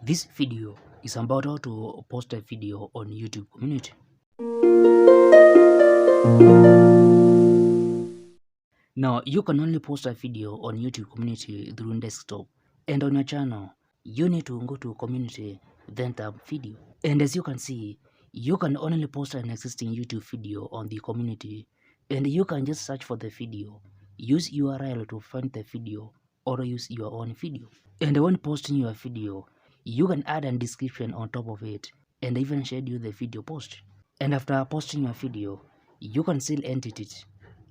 This video is about how to post a video on YouTube community. Now, you can only post a video on YouTube community through desktop, and on your channel, you need to go to community, then tap video. And as you can see, you can only post an existing YouTube video on the community, and you can just search for the video, use URL to find the video, or use your own video. And when posting your video, you can add a description on top of it and even schedule the video post. And after posting your video, you can still edit it,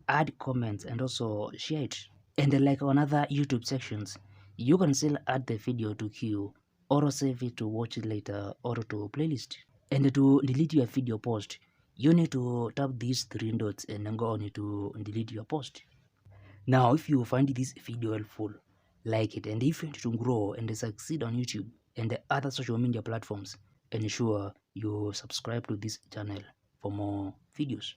add comments, and also share it. And like on other YouTube sections, you can still add the video to queue or save it to watch it later or to playlist. And to delete your video post, you need to tap these three dots and then go on it to delete your post. Now, if you find this video helpful, like it, and if you want to grow and succeed on YouTube and the other social media platforms, ensure you subscribe to this channel for more videos.